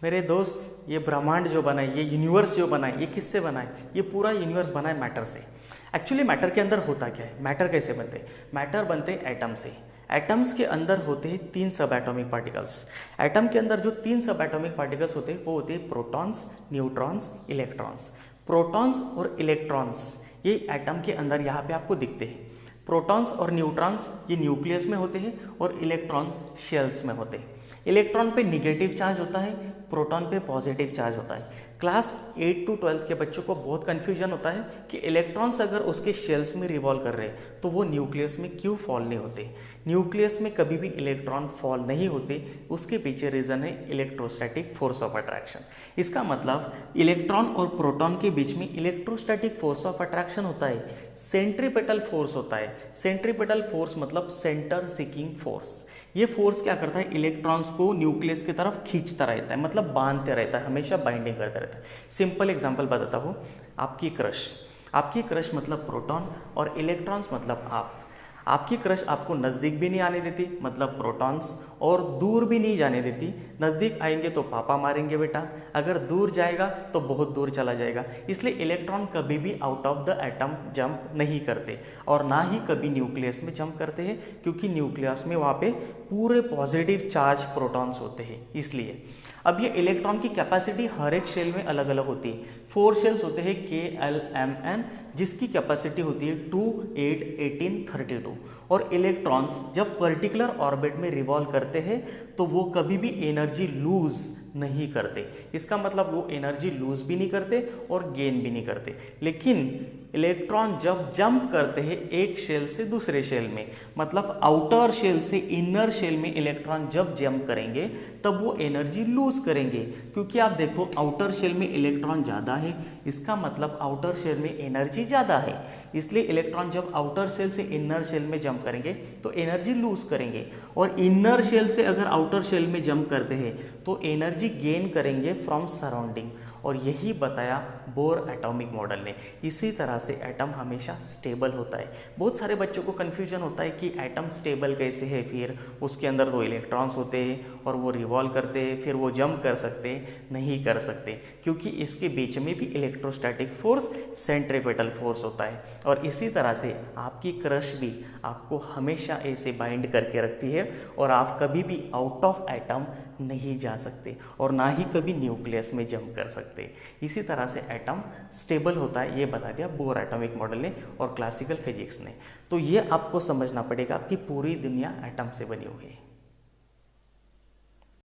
मेरे दोस्त, ये ब्रह्मांड जो बना है, ये यूनिवर्स जो बना है, ये किससे बना है? ये पूरा यूनिवर्स बना है मैटर से। एक्चुअली मैटर के अंदर होता क्या है? मैटर कैसे बनते हैं? मैटर बनते हैं एटम से। एटम्स के अंदर होते हैं 3 सब एटॉमिक पार्टिकल्स। एटम के अंदर जो 3 सब एटॉमिक पार्टिकल्स होते हैं वो होते हैं प्रोटॉन्स, न्यूट्रॉन्स, इलेक्ट्रॉन्स। प्रोटॉन्स और इलेक्ट्रॉन्स ये एटम के अंदर यहाँ पे आपको दिखते हैं। प्रोटॉन्स और न्यूट्रॉन्स ये न्यूक्लियस में होते हैं और इलेक्ट्रॉन शेल्स में होते हैं। इलेक्ट्रॉन पे निगेटिव चार्ज होता है, प्रोटॉन पे पॉजिटिव चार्ज होता है। क्लास 8 to 12 के बच्चों को बहुत कन्फ्यूजन होता है कि इलेक्ट्रॉन्स अगर उसके शेल्स में रिवॉल्व कर रहे हैं तो वो न्यूक्लियस में क्यों फॉल नहीं होते। न्यूक्लियस में कभी भी इलेक्ट्रॉन फॉल नहीं होते, उसके पीछे रीज़न है इलेक्ट्रोस्टैटिक फोर्स ऑफ अट्रैक्शन। इसका मतलब इलेक्ट्रॉन और प्रोटॉन के बीच में इलेक्ट्रोस्टैटिक फोर्स ऑफ अट्रैक्शन होता है, सेंट्रीपेटल फोर्स होता है। सेंट्रीपेटल फोर्स मतलब सेंटर सीकिंग फोर्स। ये फोर्स क्या करता है? इलेक्ट्रॉन्स को न्यूक्लियस की तरफ खींचता रहता है, मतलब बांधते रहता है, हमेशा बाइंडिंग करता रहता है। सिंपल एग्जांपल बताता हूँ। आपकी क्रश मतलब प्रोटॉन और इलेक्ट्रॉन्स मतलब आप। आपकी क्रश आपको नज़दीक भी नहीं आने देती, मतलब प्रोटॉन्स, और दूर भी नहीं जाने देती। नज़दीक आएंगे तो पापा मारेंगे बेटा, अगर दूर जाएगा तो बहुत दूर चला जाएगा। इसलिए इलेक्ट्रॉन कभी भी out of the atom jump नहीं करते और ना ही कभी न्यूक्लियस में जंप करते हैं, क्योंकि न्यूक्लियस में वहाँ पे पूरे पॉजिटिव चार्ज प्रोटॉन्स होते हैं। इसलिए अब ये इलेक्ट्रॉन की कैपेसिटी हर एक शेल में अलग अलग होती है। 4 शेल्स होते हैं KLMN, जिसकी कैपेसिटी होती है 2, 8, 18, 32। और इलेक्ट्रॉन्स जब पर्टिकुलर ऑर्बिट में रिवॉल्व करते हैं तो वो कभी भी एनर्जी लूज नहीं करते। इसका मतलब वो एनर्जी लूज भी नहीं करते और गेन भी नहीं करते। लेकिन इलेक्ट्रॉन जब जंप करते हैं एक शेल से दूसरे शेल में, मतलब आउटर शेल से इनर शेल में इलेक्ट्रॉन जब जंप करेंगे तब वो एनर्जी लूज करेंगे। क्योंकि आप देखो आउटर शेल में इलेक्ट्रॉन ज़्यादा है, इसका मतलब आउटर शेल में एनर्जी ज़्यादा है। इसलिए इलेक्ट्रॉन जब आउटर शेल से इनर शेल में जंप करेंगे तो एनर्जी लूज करेंगे, और इनर शेल से अगर आउटर शेल में जंप करते हैं तो एनर्जी गेन करेंगे फ्रॉम सराउंडिंग। और यही बताया बोर एटॉमिक मॉडल ने। इसी तरह से एटम हमेशा स्टेबल होता है। बहुत सारे बच्चों को कन्फ्यूजन होता है कि एटम स्टेबल कैसे है, फिर उसके अंदर तो इलेक्ट्रॉन्स होते हैं और वो रिवॉल्व करते हैं, फिर वो जंप कर सकते हैं। नहीं कर सकते, क्योंकि इसके बीच में भी इलेक्ट्रोस्टैटिक फोर्स, सेंट्रीपेटल फोर्स होता है। और इसी तरह से आपकी क्रश भी आपको हमेशा ऐसे बाइंड करके रखती है और आप कभी भी आउट ऑफ एटम नहीं जा सकते और ना ही कभी न्यूक्लियस में जंप कर सकते। इसी तरह से एटम स्टेबल होता है, ये बता दिया बोर एटॉमिक मॉडल ने और क्लासिकल फिजिक्स ने। तो ये आपको समझना पड़ेगा कि पूरी दुनिया एटम से बनी हुई है।